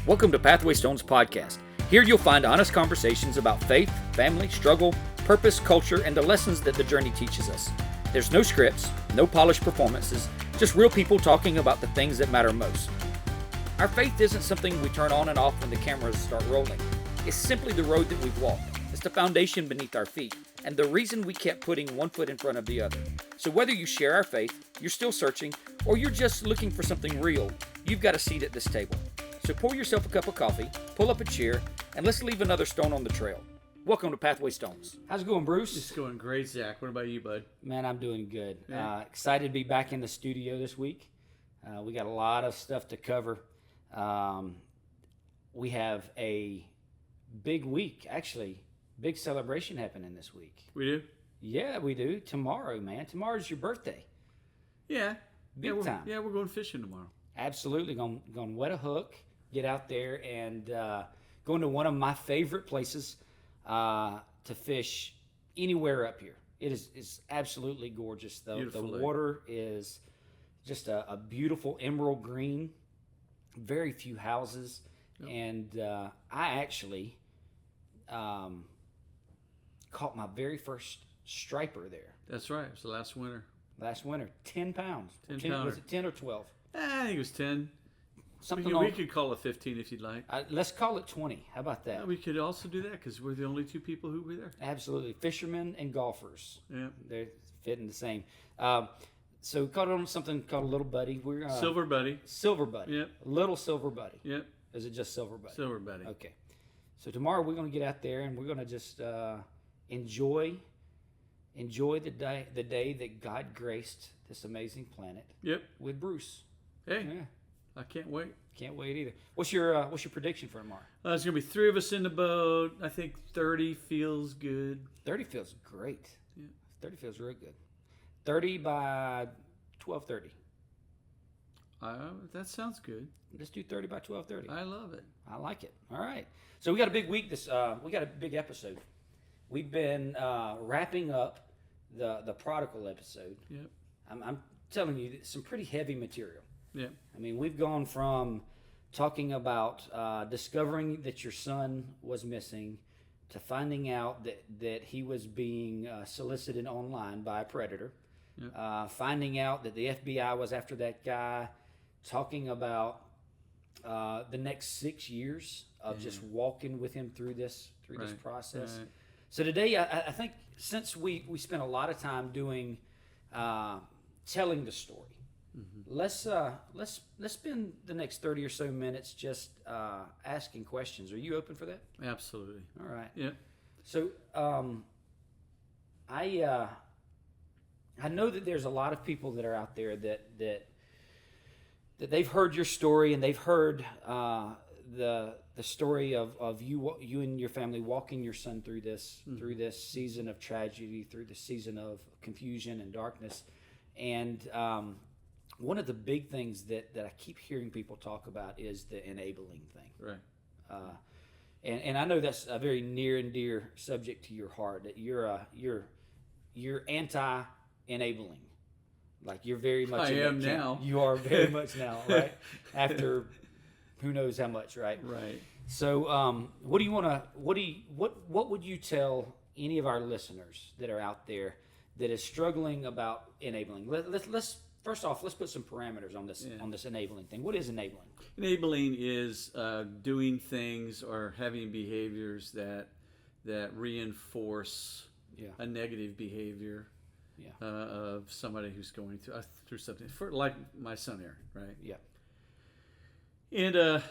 Welcome to Pathway Stones Podcast. Here you'll find honest conversations about faith, family, struggle, purpose, culture, and the lessons that the journey teaches us. There's no scripts, no polished performances, just real people talking about the things that matter most. Our faith isn't something we turn on and off when the cameras start rolling. It's simply the road that we've walked. It's the foundation beneath our feet, and the reason we kept putting one foot in front of the other. So whether you share our faith, you're still searching, or you're just looking for something real, you've got a seat at this table. So pour yourself a cup of coffee, pull up a chair, and let's leave another stone on the trail. Welcome to Pathway Stones. How's it going, Bruce? It's going great, Zach. What about you, bud? Man, I'm doing good. Yeah. Excited to be back in the studio this week. We got a lot of stuff to cover. We have a big week, actually. Big celebration happening this week. We do? Yeah, we do. Tomorrow, man. Tomorrow's your birthday. Yeah. Big time. Yeah, we're going fishing tomorrow. Absolutely. Going to wet a hook, get out there, and going to one of my favorite places to fish anywhere up here. It's absolutely gorgeous, though. Beautiful The lake. water is just a beautiful emerald green, very few houses, Yep. and I actually caught my very first striper there That's right. It was the last winter. last winter. 10 pounds. 10 Was pounder. it 10 or 12? I think it was 10. Something We on. could call it 15 if you'd like. Let's call it 20. How about that? We could also do that because we're the only two people who were there. Absolutely. Fishermen and golfers. Yeah. They're fitting the same. So we caught on something called a little buddy. We're Silver Buddy. Silver buddy. Yep. Little silver buddy. Yep. Is it just silver buddy? Silver Buddy. Okay. So tomorrow we're going to get out there and we're going to just enjoy the day that God graced this amazing planet Yep. with Bruce. Hey, Yeah. I can't wait. Can't wait either. What's your prediction for tomorrow? There's going to be 3 of us in the boat. I think 30 feels good. 30 feels great. Yeah. 30 feels real good. 30 by 12:30. That sounds good. Let's do 30 by 12:30. I love it. I like it. All right. So we got a big week. We got a big episode. We've been wrapping up the prodigal episode. Yep. I'm telling you, some pretty heavy material. Yep. I mean, we've gone from talking about discovering that your son was missing to finding out that he was being solicited online by a predator, Yep. finding out that the FBI was after that guy, talking about the next 6 years of just walking with him through this Right, process. right. So today, I think since we spent a lot of time doing telling the story, let's spend the next 30 or so minutes just asking questions. Are you open for that? Absolutely. All right. Yeah. So I know that there's a lot of people that are out there that they've heard your story and they've heard the story of you and your family walking your son through this season of tragedy, through the season of confusion and darkness, and one of the big things that I keep hearing people talk about is the enabling thing. Right. And I know that's a very near and dear subject to your heart. That you're anti-enabling, like you're very much. I in that am camp. now. You are very much now, right? After who knows how much, right? Right. So, what do you want to? What would you tell any of our listeners that are out there that is struggling about enabling? Let's first off, let's put some parameters on this enabling thing. What is enabling? Enabling is doing things or having behaviors that reinforce a negative behavior of somebody who's going through something. For like my son Aaron, right? Yeah. And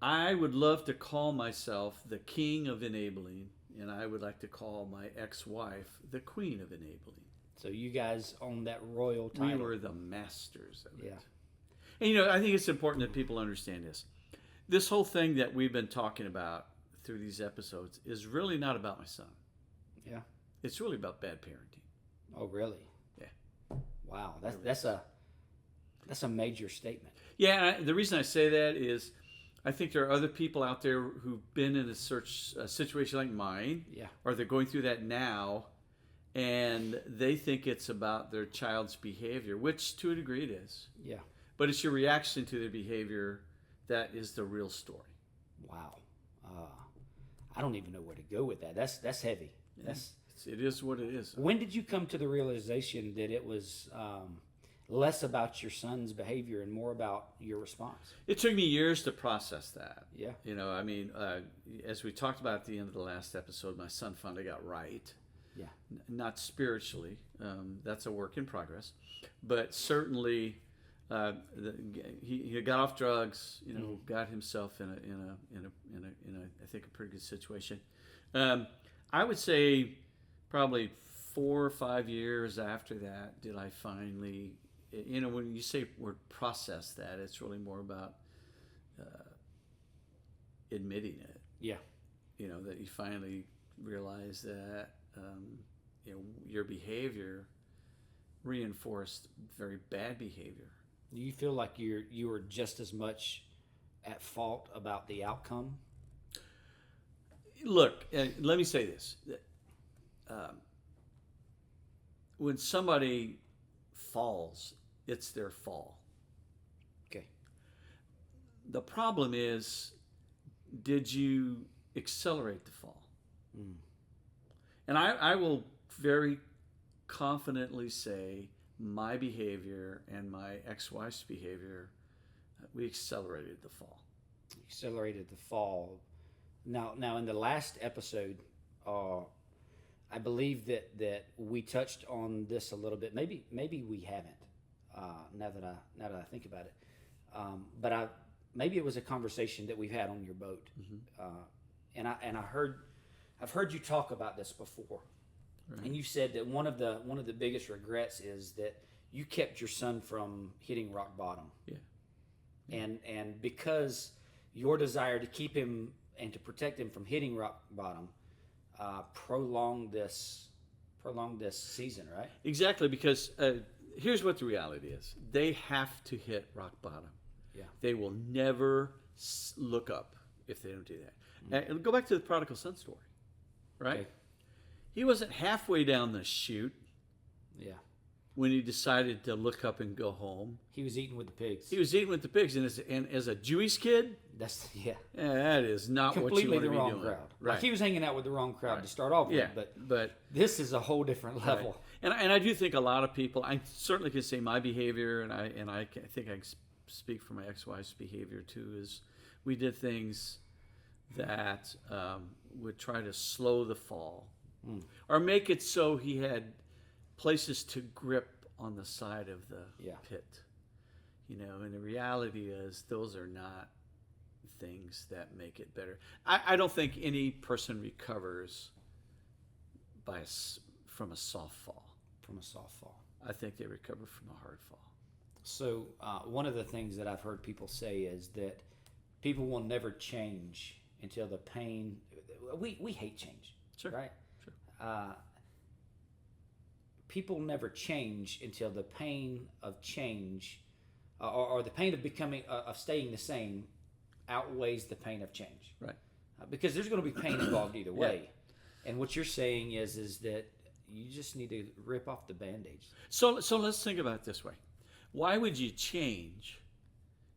I would love to call myself the king of enabling, and I would like to call my ex-wife the queen of enabling. So you guys own that royal title. We were the masters of it. Yeah. And I think it's important that people understand this. This whole thing that we've been talking about through these episodes is really not about my son. Yeah. It's really about bad parenting. Oh, really? Yeah. Wow. That's a major statement. Yeah, the reason I say that is I think there are other people out there who've been in a situation like mine, or they're going through that now, and they think it's about their child's behavior, which to a degree it is. Yeah. But it's your reaction to their behavior that is the real story. Wow. I don't even know where to go with that. That's heavy. Yeah. It is what it is. When did you come to the realization that it was less about your son's behavior and more about your response? It took me years to process that. Yeah. I mean, as we talked about at the end of the last episode, my son finally got right. Yeah. Not spiritually. That's a work in progress. But certainly, he got off drugs. Got himself in a I think a pretty good situation. I would say probably 4 or 5 years after that did I finally, when you say word process that, it's really more about admitting it. Yeah. That you finally realize that your behavior reinforced very bad behavior. Do you feel like you were just as much at fault about the outcome? Look, let me say this. When somebody falls, it's their fall. Okay. The problem is, did you accelerate the fall? And I will very confidently say my behavior and my ex-wife's behavior, we accelerated the fall. Accelerated the fall. Now in the last episode, I believe that we touched on this a little bit. Maybe we haven't. Now that I think about it, but maybe it was a conversation that we've had on your boat, and I've heard you talk about this before, right. And you said that one of the biggest regrets is that you kept your son from hitting rock bottom. Yeah. And because your desire to keep him and to protect him from hitting rock bottom, prolonged this season, right? Exactly, because here's what the reality is: they have to hit rock bottom. Yeah. They will never look up if they don't do that. And go back to the prodigal son story, right? Okay. He wasn't halfway down the chute. Yeah. When he decided to look up and go home, he was eating with the pigs. And as a Jewish kid, that is not completely what you want to be doing. Completely the wrong crowd. Right. Like he was hanging out with the wrong crowd to start off with, but this is a whole different level. Right. And I do think a lot of people. I certainly can say my behavior, and I think I speak for my ex-wife's behavior too. Is we did things that would try to slow the fall, or make it so he had places to grip on the side of the pit. And the reality is those are not things that make it better. I don't think any person recovers from a soft fall. From a soft fall. I think they recover from a hard fall. So one of the things that I've heard people say is that people will never change until the pain. We hate change, sure, right? Sure. People never change until the pain of change, or the pain of becoming of staying the same, outweighs the pain of change. Right. Because there's going to be pain involved either way. Yeah. And what you're saying is that you just need to rip off the Band-Aids. So let's think about it this way. Why would you change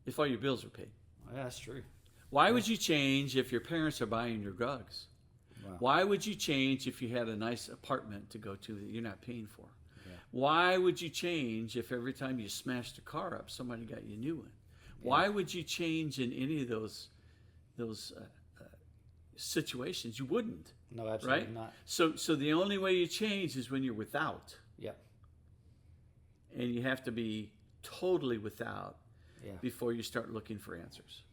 if all your bills are paid? Well, that's true. Why would you change if your parents are buying your drugs? Wow. Why would you change if you had a nice apartment to go to that you're not paying for? Yeah. Why would you change if every time you smashed a car up, somebody got you a new one? Yeah. Why would you change in any of those situations? You wouldn't. No, absolutely right? not. So the only way you change is when you're without. Yep. And you have to be totally without before you start looking for answers.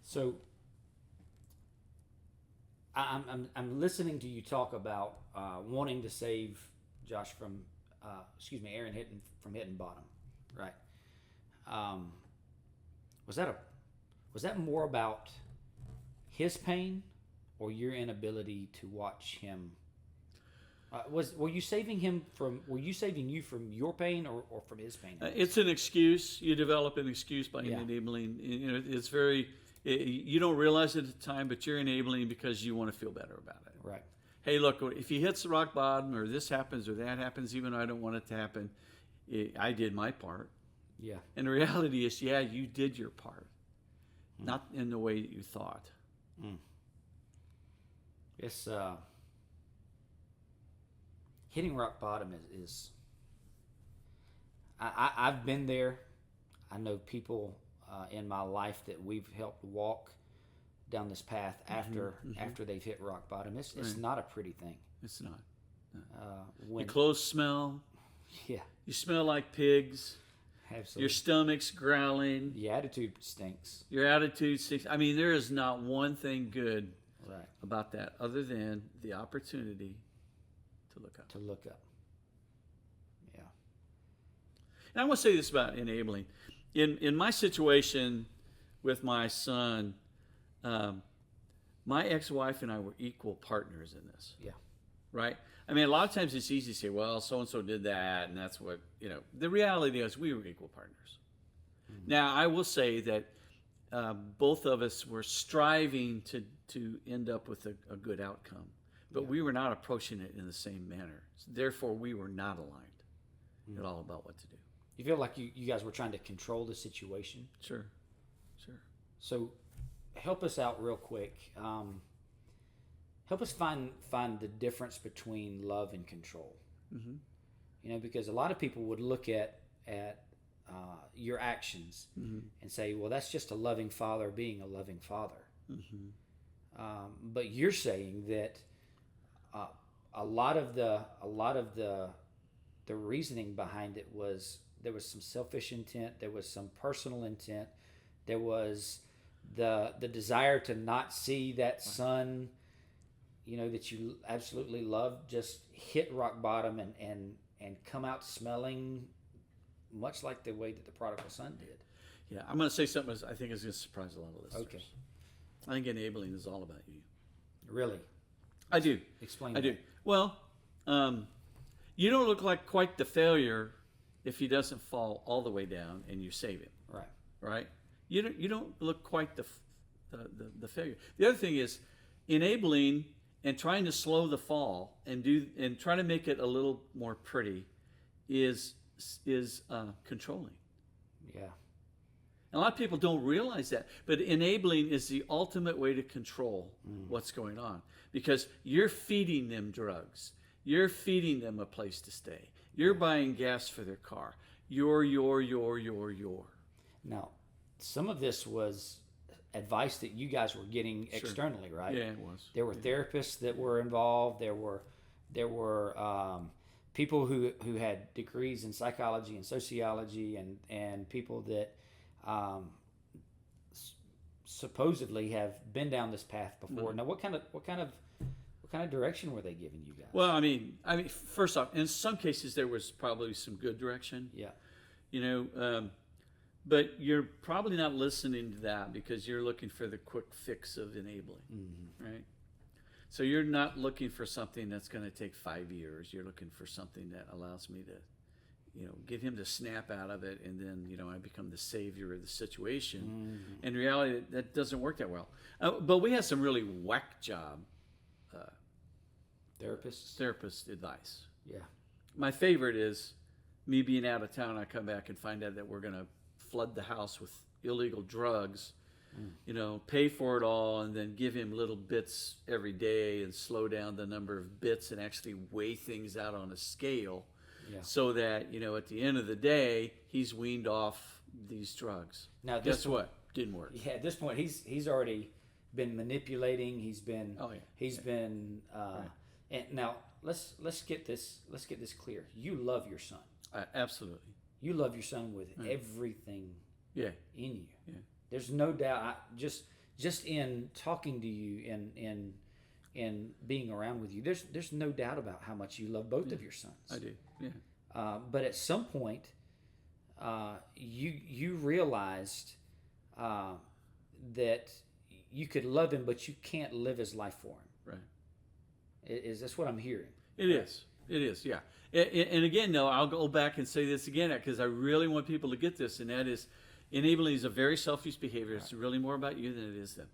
So I'm listening to you talk about wanting to save Josh from, Aaron from hitting bottom, right? Was that more about his pain or your inability to watch him? Were you saving you from your pain or from his pain? It's an excuse. You develop an excuse by enabling. It's very. You don't realize it at the time, but you're enabling because you want to feel better about it. Right. Hey, look, if he hits the rock bottom or this happens or that happens, even though I don't want it to happen, I did my part. Yeah. And the reality is, you did your part. not in the way that you thought. It's hitting rock bottom is I've been there. I know people in my life that we've helped walk down this path after they've hit rock bottom. It's not a pretty thing. It's not. No. When, your clothes smell. Yeah. You smell like pigs. Absolutely. Your stomach's growling. The attitude stinks. Your attitude stinks. I mean, there is not one thing good about that other than the opportunity to look up. To look up. Yeah. And I want to say this about enabling. In my situation with my son, my ex-wife and I were equal partners in this. Yeah. Right? I mean, a lot of times it's easy to say, well, so-and-so did that, and that's what, The reality is we were equal partners. Mm-hmm. Now, I will say that both of us were striving to end up with a good outcome, but we were not approaching it in the same manner. Therefore, we were not aligned at all about what to do. You feel like you guys were trying to control the situation? Sure. So help us out real quick. Help us find the difference between love and control. Mm-hmm. Because a lot of people would look at your actions and say, well, that's just a loving father being a loving father. Mm-hmm. But you're saying that a lot of the reasoning behind it was there was some selfish intent, there was some personal intent, there was the desire to not see that son, that you absolutely love, just hit rock bottom and come out smelling much like the way that the prodigal son did. Yeah, I'm going to say something I think is going to surprise a lot of listeners. Okay. I think enabling is all about you. Really? I do. Explain I do. Well, you don't look like quite the failure if he doesn't fall all the way down and you save him. Right? You don't look quite the failure. The other thing is enabling and trying to slow the fall and try to make it a little more pretty is controlling. Yeah. And a lot of people don't realize that, but enabling is the ultimate way to control what's going on, because you're feeding them drugs, you're feeding them a place to stay, you're buying gas for their car. You're. Now, some of this was advice that you guys were getting externally, right? Yeah, it was. There were therapists that were involved. There were people who had degrees in psychology and sociology, and people that supposedly have been down this path before. Now, what kind of direction were they giving you guys? Well, I mean, first off, in some cases there was probably some good direction. Yeah. But you're probably not listening to that because you're looking for the quick fix of enabling, right? So you're not looking for something that's going to take 5 years. You're looking for something that allows me to, get him to snap out of it, and then, I become the savior of the situation. In reality, that doesn't work that well. But we had some really whack job therapist advice. Yeah. My favorite is me being out of town. I come back and find out that we're going to flood the house with illegal drugs, pay for it all, and then give him little bits every day and slow down the number of bits and actually weigh things out on a scale so that, at the end of the day, he's weaned off these drugs. Now, guess what? Didn't work. Yeah, at this point, he's already been manipulating. He's been and now let's get this clear. You love your son. Absolutely. You love your son with everything in you. Yeah. There's no doubt. Just in talking to you and being around with you, there's no doubt about how much you love both of your sons. I do. Yeah. But at some point, you realized that you could love him, but you can't live his life for him. Right. Is this what I'm hearing? It is. It is. Yeah. And again, though, I'll go back and say this again because I really want people to get this, and that is enabling is a very selfish behavior. It's really more about you than it is them.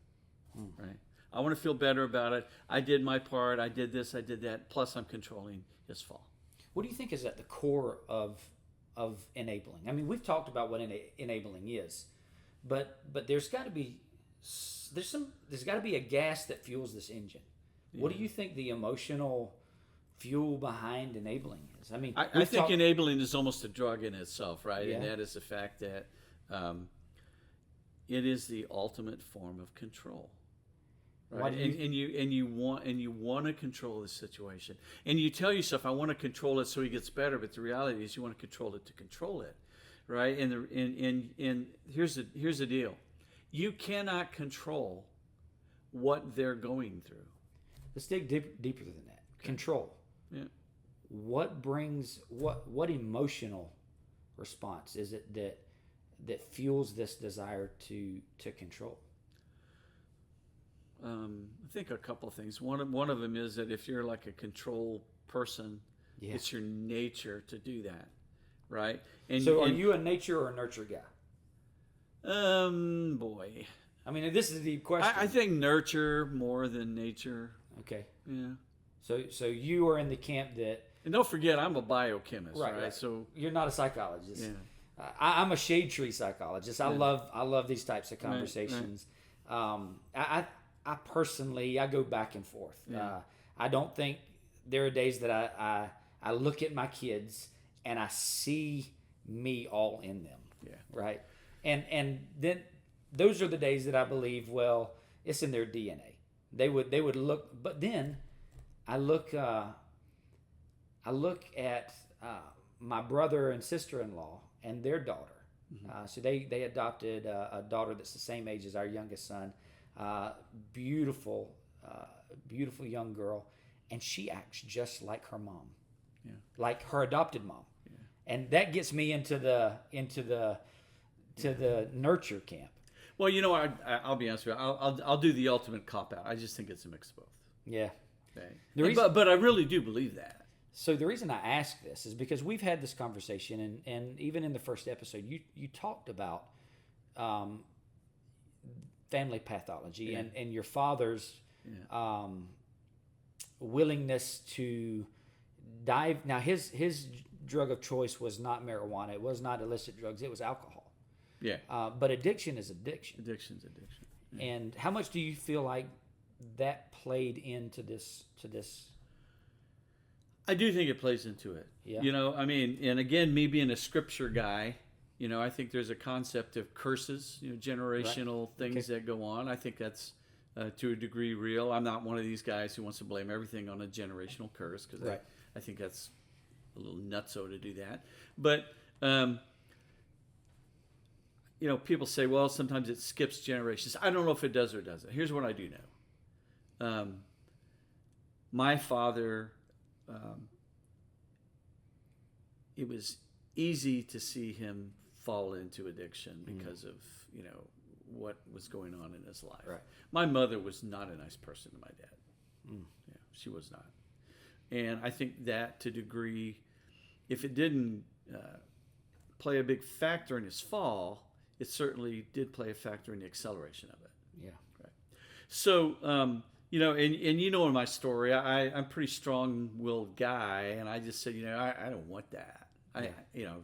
Right? I want to feel better about it. I did my part. I did this. I did that. Plus, I'm controlling his fall. What do you think is at the core of enabling? I mean, we've talked about what enabling is, but there's got to be there's got to be a gas that fuels this engine. Yeah. What do you think the emotional fuel behind enabling is? I mean, I think enabling is almost a drug in itself, right? Yeah. And that is the fact that it is the ultimate form of control. Right? And you want to control the situation, and you tell yourself, I want to control it so he gets better. But the reality is, you want to control it to control it, right? And here's the deal: you cannot control what they're going through. Let's dig deeper than that. Okay. Control. Yeah. What brings what emotional response is it that fuels this desire to control? I think a couple of things. One of them is that if you're like a control person, it's your nature to do that, right? And are you a nature or a nurture guy? Boy. I mean, this is a deep question. I think nurture more than nature. Okay. Yeah. So you are in the camp that. And don't forget, I'm a biochemist, right? So you're not a psychologist. Yeah. I'm a shade tree psychologist. I love these types of conversations. Right. I personally, I go back and forth. Yeah. I don't think there are days that I look at my kids and I see me all in them. Yeah. Right. And then those are the days that I believe, well, it's in their DNA. They would look, but then I look at my brother and sister-in-law and their daughter. Mm-hmm. So they adopted a daughter that's the same age as our youngest son. Beautiful young girl, and she acts just like her mom, like her adopted mom, and that gets me into the nurture camp. Well, I'll be honest with you. I'll do the ultimate cop out. I just think it's a mix of both. Yeah. Okay. But I really do believe that. So the reason I ask this is because we've had this conversation, and even in the first episode, you talked about family pathology and your father's willingness to dive. Now, his drug of choice was not marijuana. It was not illicit drugs. It was alcohol. Yeah. But addiction is addiction. Addiction's addiction. Yeah. And how much do you feel like that played into this? I do think it plays into it. Yeah. I mean, and again, me being a scripture guy, I think there's a concept of curses, generational things that go on. I think that's to a degree real. I'm not one of these guys who wants to blame everything on a generational curse, because I think that's a little nutso to do that. But, people say, well, sometimes it skips generations. I don't know if it does or doesn't. Here's what I do know. My father, it was easy to see him fall into addiction because of what was going on in his life. Right. My mother was not a nice person to my dad. Yeah, she was not. And I think that to degree, if it didn't play a big factor in his fall, it certainly did play a factor in the acceleration of it. Yeah. Right. So, and in my story, I'm a pretty strong-willed guy, and I just said, I don't want that.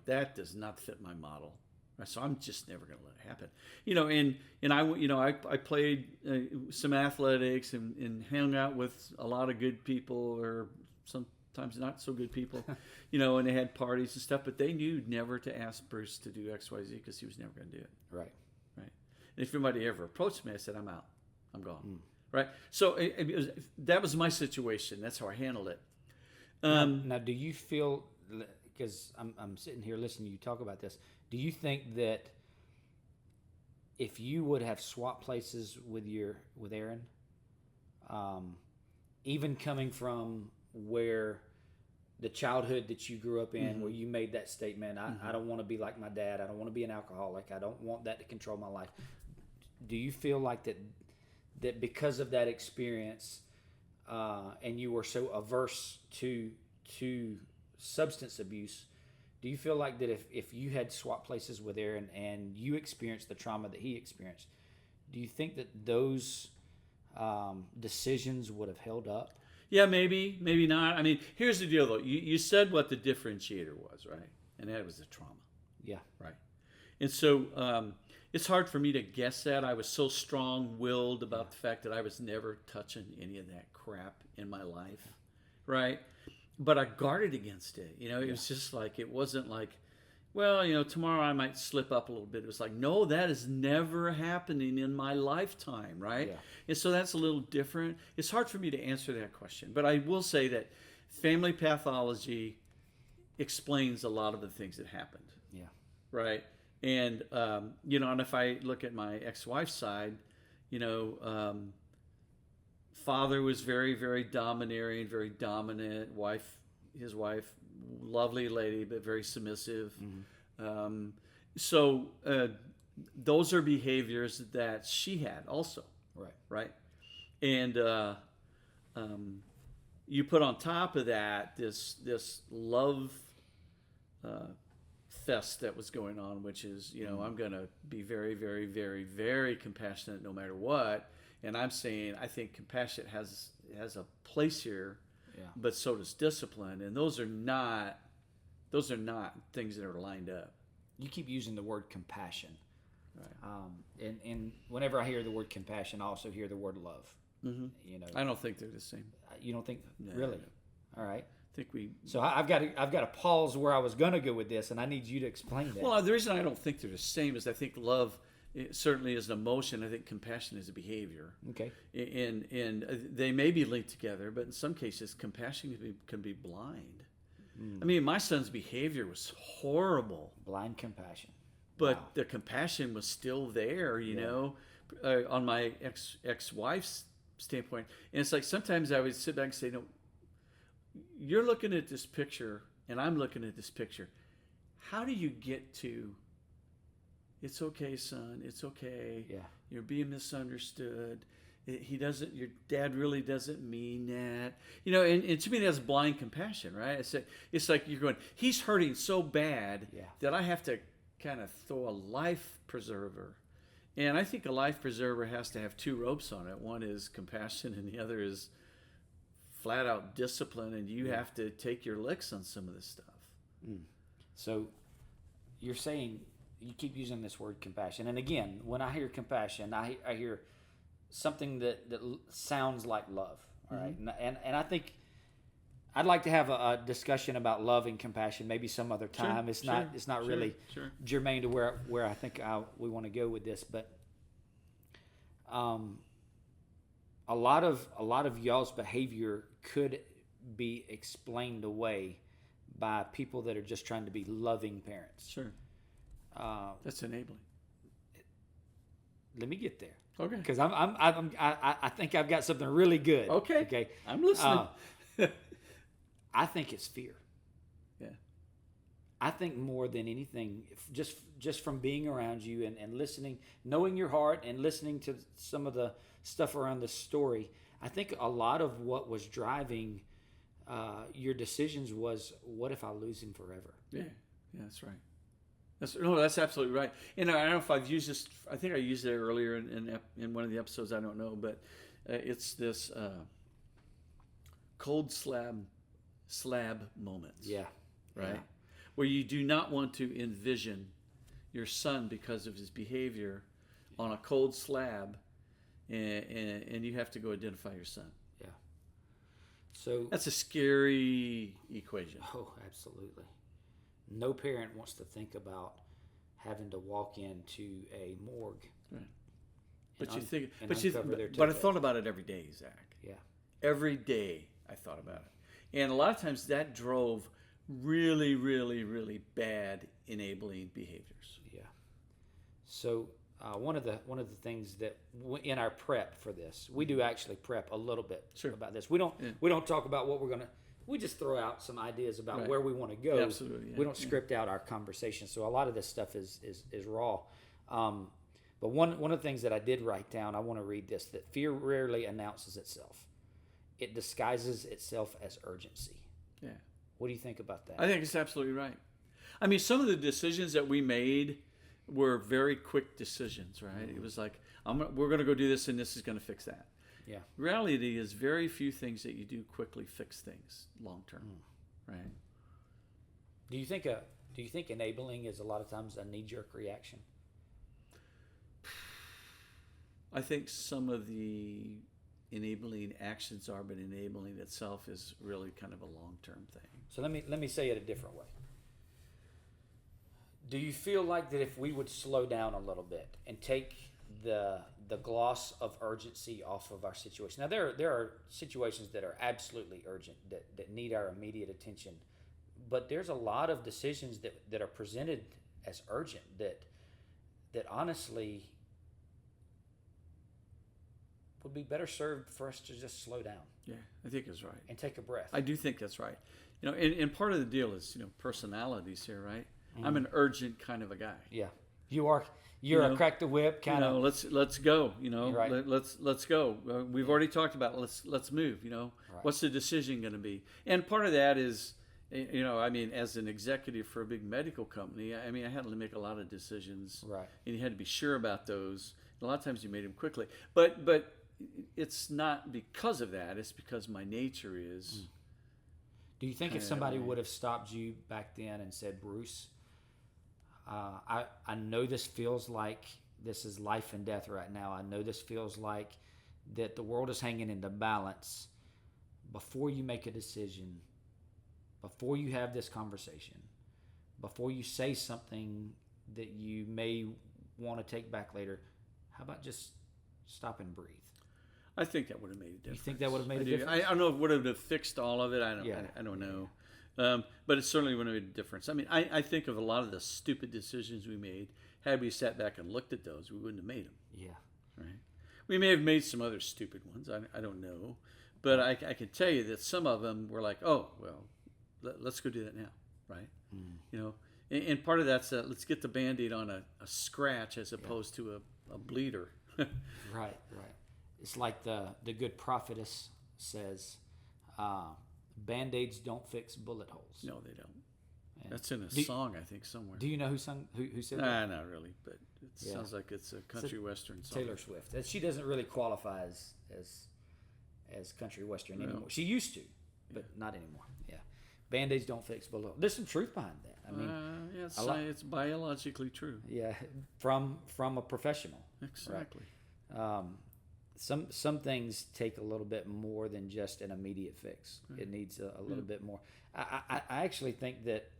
That does not fit my model. Right? So I'm just never going to let it happen. And I played some athletics and hung out with a lot of good people, or sometimes not so good people, and they had parties and stuff, but they knew never to ask Bruce to do X, Y, Z, because he was never going to do it. Right. And if anybody ever approached me, I said, I'm out. I'm gone. Right. So that was my situation. That's how I handled it. Now, do you feel, because I'm sitting here listening to you talk about this, do you think that if you would have swapped places with Aaron, even coming from where the childhood that you grew up in, where you made that statement, I don't want to be like my dad, I don't want to be an alcoholic, I don't want that to control my life, do you feel like that because of that experience, and you were so averse to substance abuse, do you feel like that if you had swapped places with Aaron and you experienced the trauma that he experienced, do you think that those decisions would have held up? Yeah, maybe not. I mean, here's the deal, though. You said what the differentiator was, right? And that was the trauma. Yeah. Right. And so it's hard for me to guess that. I was so strong-willed about the fact that I was never touching any of that crap in my life, right? But I guarded against it. It was just like, it wasn't like, well, tomorrow I might slip up a little bit. It was like, no, that is never happening in my lifetime, right? Yeah. And so that's a little different. It's hard for me to answer that question. But I will say that family pathology explains a lot of the things that happened. Yeah. Right? And, and if I look at my ex-wife's side, father was very, very domineering, very dominant. His wife, lovely lady, but very submissive. Mm-hmm. So those are behaviors that she had also. Right. And you put on top of that this love fest that was going on, which is, I'm going to be very, very, very, very compassionate no matter what. And I'm saying I think compassion has a place here, but so does discipline. And those are not things that are lined up. You keep using the word compassion. Right. And whenever I hear the word compassion, I also hear the word love. Mm-hmm. I don't think they're the same. You don't think? No, really? No. All right. I think we. So I've got to pause where I was going to go with this, and I need you to explain that. Well, the reason I don't think they're the same is I think love certainly is an emotion. I think compassion is a behavior. Okay. And they may be linked together, but in some cases, compassion can be blind. I mean, my son's behavior was horrible. Blind compassion. But the compassion was still there, on my ex-wife's standpoint. And it's like sometimes I would sit back and say, no, you're looking at this picture and I'm looking at this picture. How do you get to, it's okay, son, it's okay. Yeah. You're being misunderstood. Your dad really doesn't mean that. And to me that's blind compassion, right? It's like you're going, he's hurting so bad that I have to kind of throw a life preserver. And I think a life preserver has to have two ropes on it. One is compassion and the other is flat out discipline, and you have to take your licks on some of this stuff. So you're saying, you keep using this word compassion. And again, when I hear compassion, I hear something that sounds like love. All right. And I think I'd like to have a discussion about love and compassion maybe some other time. It's not really germane to where I think we want to go with this, but a lot of y'all's behavior could be explained away by people that are just trying to be loving parents. Sure. That's enabling. Let me get there. Okay. Because I think I've got something really good. Okay. I'm listening. I think it's fear. Yeah. I think more than anything, just from being around you and listening, knowing your heart and listening to some of the stuff around the story, I think a lot of what was driving your decisions was, what if I lose him forever? Yeah, that's right. That's absolutely right. And I don't know if I've used this. I think I used it earlier in one of the episodes. I don't know, but it's this cold slab moments. Yeah. Right. Yeah. Where you do not want to envision your son because of his behavior on a cold slab, and you have to go identify your son. Yeah. So that's a scary equation. Oh, absolutely. No parent wants to think about having to walk into a morgue. Right. But I thought about it every day, Zach. Yeah. Every day I thought about it. And a lot of times that drove really, really, really bad enabling behaviors. Yeah. So one of the things that in our prep for this, we do actually prep a little bit about this. We don't talk about what we're gonna. We just throw out some ideas about where we want to go. Absolutely. Yeah. We don't script out our conversation, so a lot of this stuff is raw. But one of the things that I did write down, I want to read this: that fear rarely announces itself. It disguises itself as urgency. Yeah. What do you think about that? I think it's absolutely right. I mean, some of the decisions that we made were very quick decisions, right? Mm-hmm. It was like, we're going to go do this, and this is going to fix that. Yeah. Reality is very few things that you do quickly fix things long term, right? Do you think Do you think enabling is a lot of times a knee-jerk reaction? I think some of the enabling actions are, but enabling itself is really kind of a long-term thing. So let me say it a different way. Do you feel like that if we would slow down a little bit and take the gloss of urgency off of our situation? Now there are situations that are absolutely urgent that need our immediate attention, but there's a lot of decisions that are presented as urgent that honestly would be better served for us to just slow down. Yeah, I think it's right. And take a breath. I do think that's right. And part of the deal is, personalities here, right? Mm-hmm. I'm an urgent kind of a guy. Yeah. You are. You're a crack the whip kind of. Let's go. Right. Let's go. We've already talked about let's move. Right. What's the decision going to be? And part of that is, as an executive for a big medical company, I had to make a lot of decisions. Right. And you had to be sure about those. And a lot of times you made them quickly, but it's not because of that. It's because my nature is. Do you think if somebody would have stopped you back then and said, Bruce, I know this feels like this is life and death right now. I know this feels like that the world is hanging in the balance. Before you make a decision, before you have this conversation, before you say something that you may want to take back later, how about just stop and breathe? I think that would have made a difference. You think that would have made a difference? I don't know if it would have fixed all of it. I don't know. But it certainly would have made a difference. I think of a lot of the stupid decisions we made. Had we sat back and looked at those, we wouldn't have made them. Yeah. Right. We may have made some other stupid ones. I don't know. But I can tell you that some of them were like, oh, well, let's go do that now. Right. Mm. And part of that's let's get the Band-Aid on a scratch as opposed to a bleeder. Right. It's like the good prophetess says, Band-Aids don't fix bullet holes. No, they don't. And that's in a song, I think, somewhere. Do you know who said that? Not really, but it sounds like it's a country western song. Taylor Swift. And she doesn't really qualify as country western anymore. She used to, but not anymore. Yeah. Band-Aids don't fix bullet holes. There's some truth behind that. It's biologically true. Yeah, from a professional. Exactly. Right? Some things take a little bit more than just an immediate fix. It needs a little bit more. I actually think that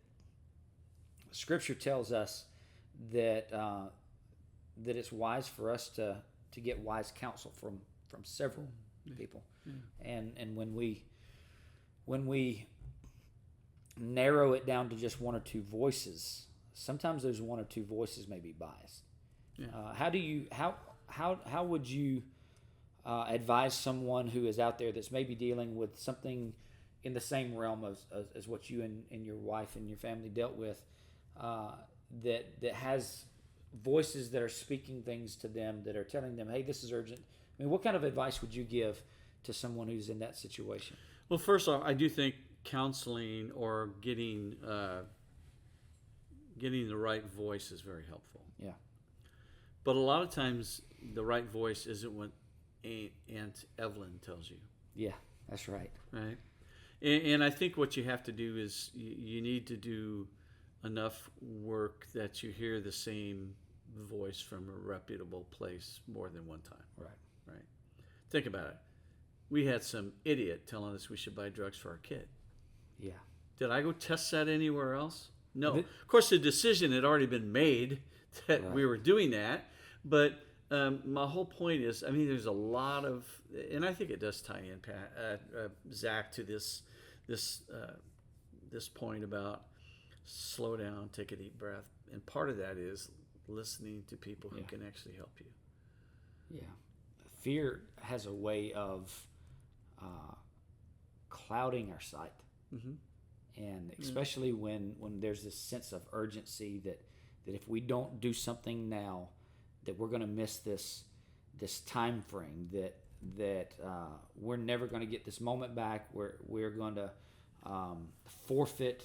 Scripture tells us that that it's wise for us to get wise counsel from several people, and when we narrow it down to just one or two voices, sometimes those one or two voices may be biased. Yeah. How would you advise someone who is out there that's maybe dealing with something in the same realm as what you and your wife and your family dealt with, that has voices that are speaking things to them, that are telling them, hey, this is urgent? What kind of advice would you give to someone who's in that situation? Well, first off, I do think counseling or getting the right voice is very helpful. Yeah. But a lot of times the right voice isn't what Aunt Evelyn tells you. Yeah, that's right. Right. And I think what you have to do is you need to do enough work that you hear the same voice from a reputable place more than one time. Right. Right. Think about it. We had some idiot telling us we should buy drugs for our kid. Yeah. Did I go test that anywhere else? No. Of course, the decision had already been made that we were doing that. But my whole point is, there's a lot of, and I think it does tie in, Zach, to this point about slow down, take a deep breath, and part of that is listening to people who can actually help you. Yeah, fear has a way of clouding our sight, and especially when there's this sense of urgency that if we don't do something now, that we're going to miss this time frame, that we're never going to get this moment back. We're going to forfeit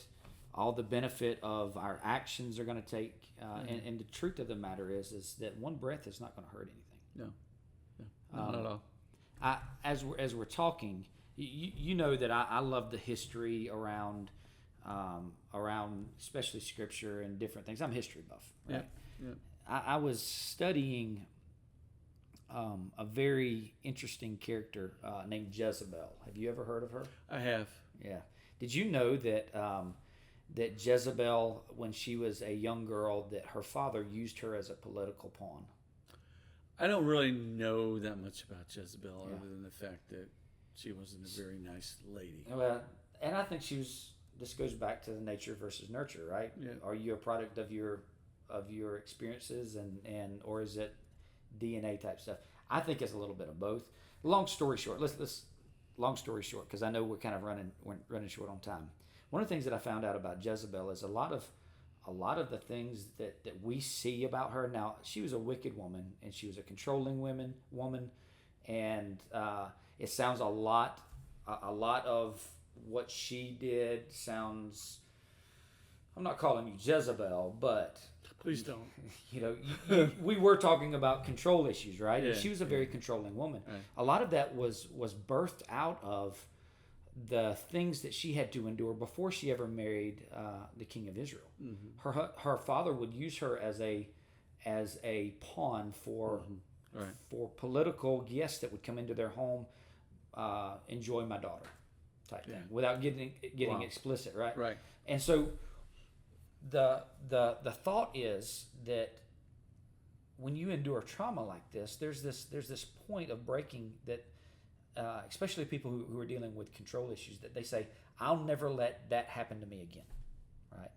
all the benefit of our actions are going to take. And the truth of the matter is that one breath is not going to hurt anything. No, not at all. As we're talking, you know that I love the history around around especially scripture and different things. I'm a history buff, right? Yeah. I was studying a very interesting character named Jezebel. Have you ever heard of her? I have. Yeah. Did you know that that Jezebel, when she was a young girl, that her father used her as a political pawn? I don't really know that much about Jezebel other than the fact that she wasn't a very nice lady. Well, and I think this goes back to the nature versus nurture, right? Yeah. Are you a product of your experiences and or is it DNA type stuff? I think it's a little bit of both. Long story short, let's long story short, because I know we're kind of running short on time. One of the things that I found out about Jezebel is a lot of the things that we see about her. Now, she was a wicked woman, and she was a controlling woman, and it sounds a lot of what she did sounds. I'm not calling you Jezebel, but please don't. We were talking about control issues, right? Yeah, and she was a very controlling woman. Right. A lot of that was birthed out of the things that she had to endure before she ever married the king of Israel. Mm-hmm. Her father would use her as a pawn for for political guests that would come into their home, enjoy my daughter, type thing, without getting explicit, right? Right. And so the thought is that when you endure trauma like this, there's this point of breaking that. Especially people who are dealing with control issues, that they say, I'll never let that happen to me again, right?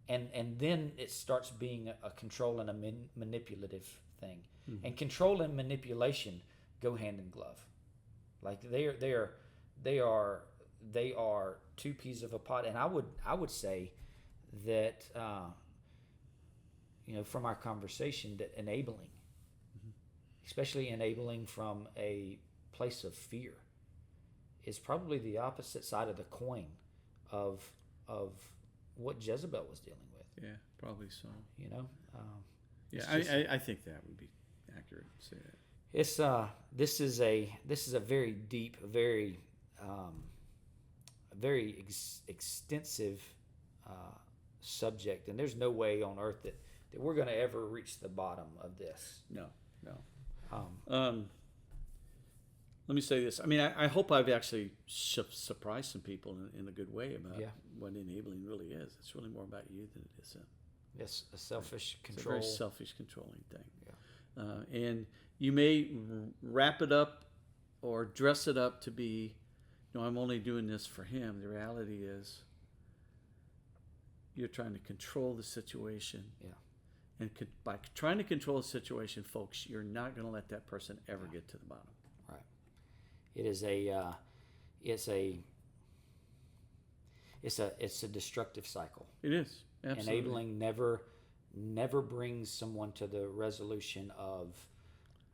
And then it starts being a control and a manipulative thing. Mm-hmm. And control and manipulation go hand in glove. Like they are two peas of a pod. And I would say that from our conversation, that enabling, especially enabling from a place of fear, is probably the opposite side of the coin of what Jezebel was dealing with. Yeah, probably so. I think that would be accurate to say that. It's this is a very deep, very extensive subject, and there's no way on earth that we're going to ever reach the bottom of this. No. Let me say this. I mean, I hope I've actually surprised some people in a good way about what enabling really is. It's really more about you than it is Yes, a selfish control. It's a very selfish, controlling thing. Yeah. And you may wrap it up or dress it up to be, I'm only doing this for him. The reality is you're trying to control the situation. Yeah. And by trying to control the situation, folks, you're not going to let that person ever get to the bottom. It is it's a destructive cycle. It is. Absolutely. Enabling never brings someone to the resolution of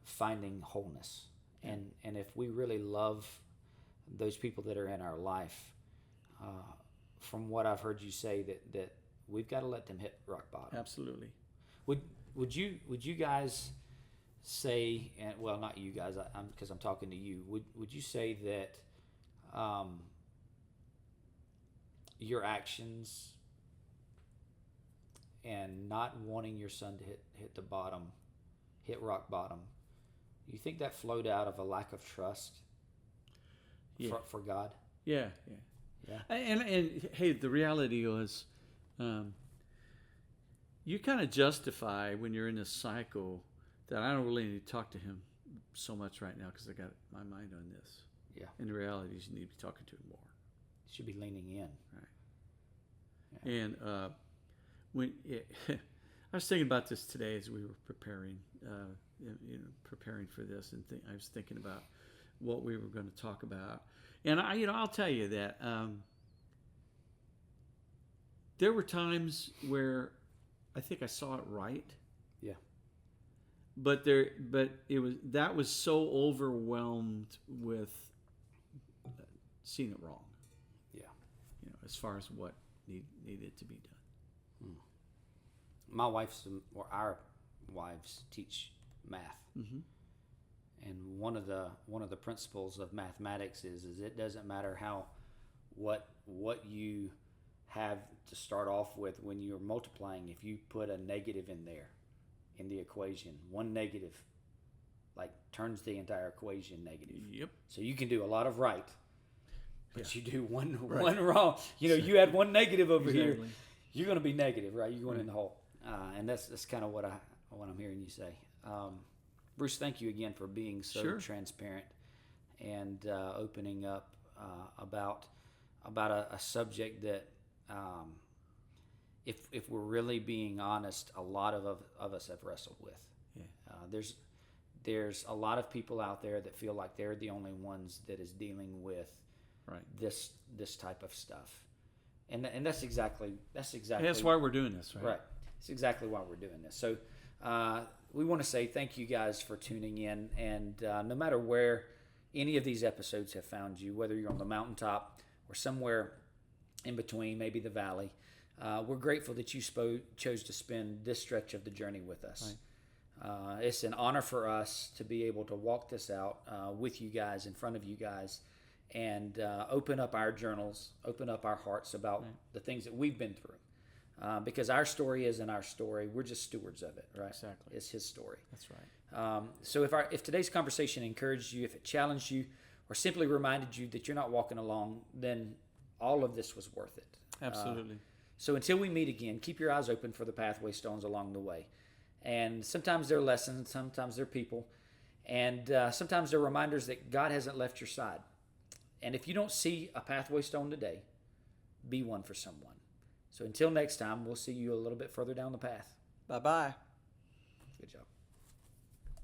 finding wholeness. And if we really love those people that are in our life, from what I've heard you say, that we've got to let them hit rock bottom. Absolutely. Would you guys say, and well, not you guys, because I'm talking to you. Would you say that your actions and not wanting your son to hit rock bottom, you think that flowed out of a lack of trust for God? Yeah. And hey, the reality was, you kind of justify when you're in this cycle that I don't really need to talk to him so much right now because I got my mind on this. Yeah. And the reality is you need to be talking to him more. You should be leaning in. Right. Yeah. And I was thinking about this today as we were preparing for this, and I was thinking about what we were going to talk about. And I'll tell you that there were times where I think I saw it right. Yeah. But that was so overwhelmed with seeing it wrong. Yeah. As far as what needed to be done. My our wives teach math. Mm-hmm. And one of the principles of mathematics is it doesn't matter how have to start off with when you're multiplying. If you put a negative in there in the equation, one negative like turns the entire equation negative. Yep. So you can do a lot of right, but you do one Right. wrong. You know, you add one negative over here, Exactly. you're going to be negative, right? You're going in the hole, and that's kind of what I'm hearing you say. Bruce, thank you again for being so Sure. transparent and opening up about a subject that, if we're really being honest, a lot of us have wrestled with. Yeah. There's a lot of people out there that feel like they're the only ones that is dealing with Right. this type of stuff, and that's exactly And that's why we're doing this, right? right. It's exactly why we're doing this. So we want to say thank you guys for tuning in, and no matter where any of these episodes have found you, whether you're on the mountaintop or somewhere in between, maybe the valley, we're grateful that you chose to spend this stretch of the journey with us. Right. It's an honor for us to be able to walk this out with you guys, in front of you guys, and open up our journals, open up our hearts about the things that we've been through. Because our story isn't our story. We're just stewards of it, right? Exactly. It's his story. That's right. So if today's conversation encouraged you, if it challenged you, or simply reminded you that you're not walking along, then all of this was worth it. Absolutely. So until we meet again, keep your eyes open for the pathway stones along the way. And sometimes they're lessons, sometimes they're people, and sometimes they're reminders that God hasn't left your side. And if you don't see a pathway stone today, be one for someone. So until next time, we'll see you a little bit further down the path. Bye-bye. Good job.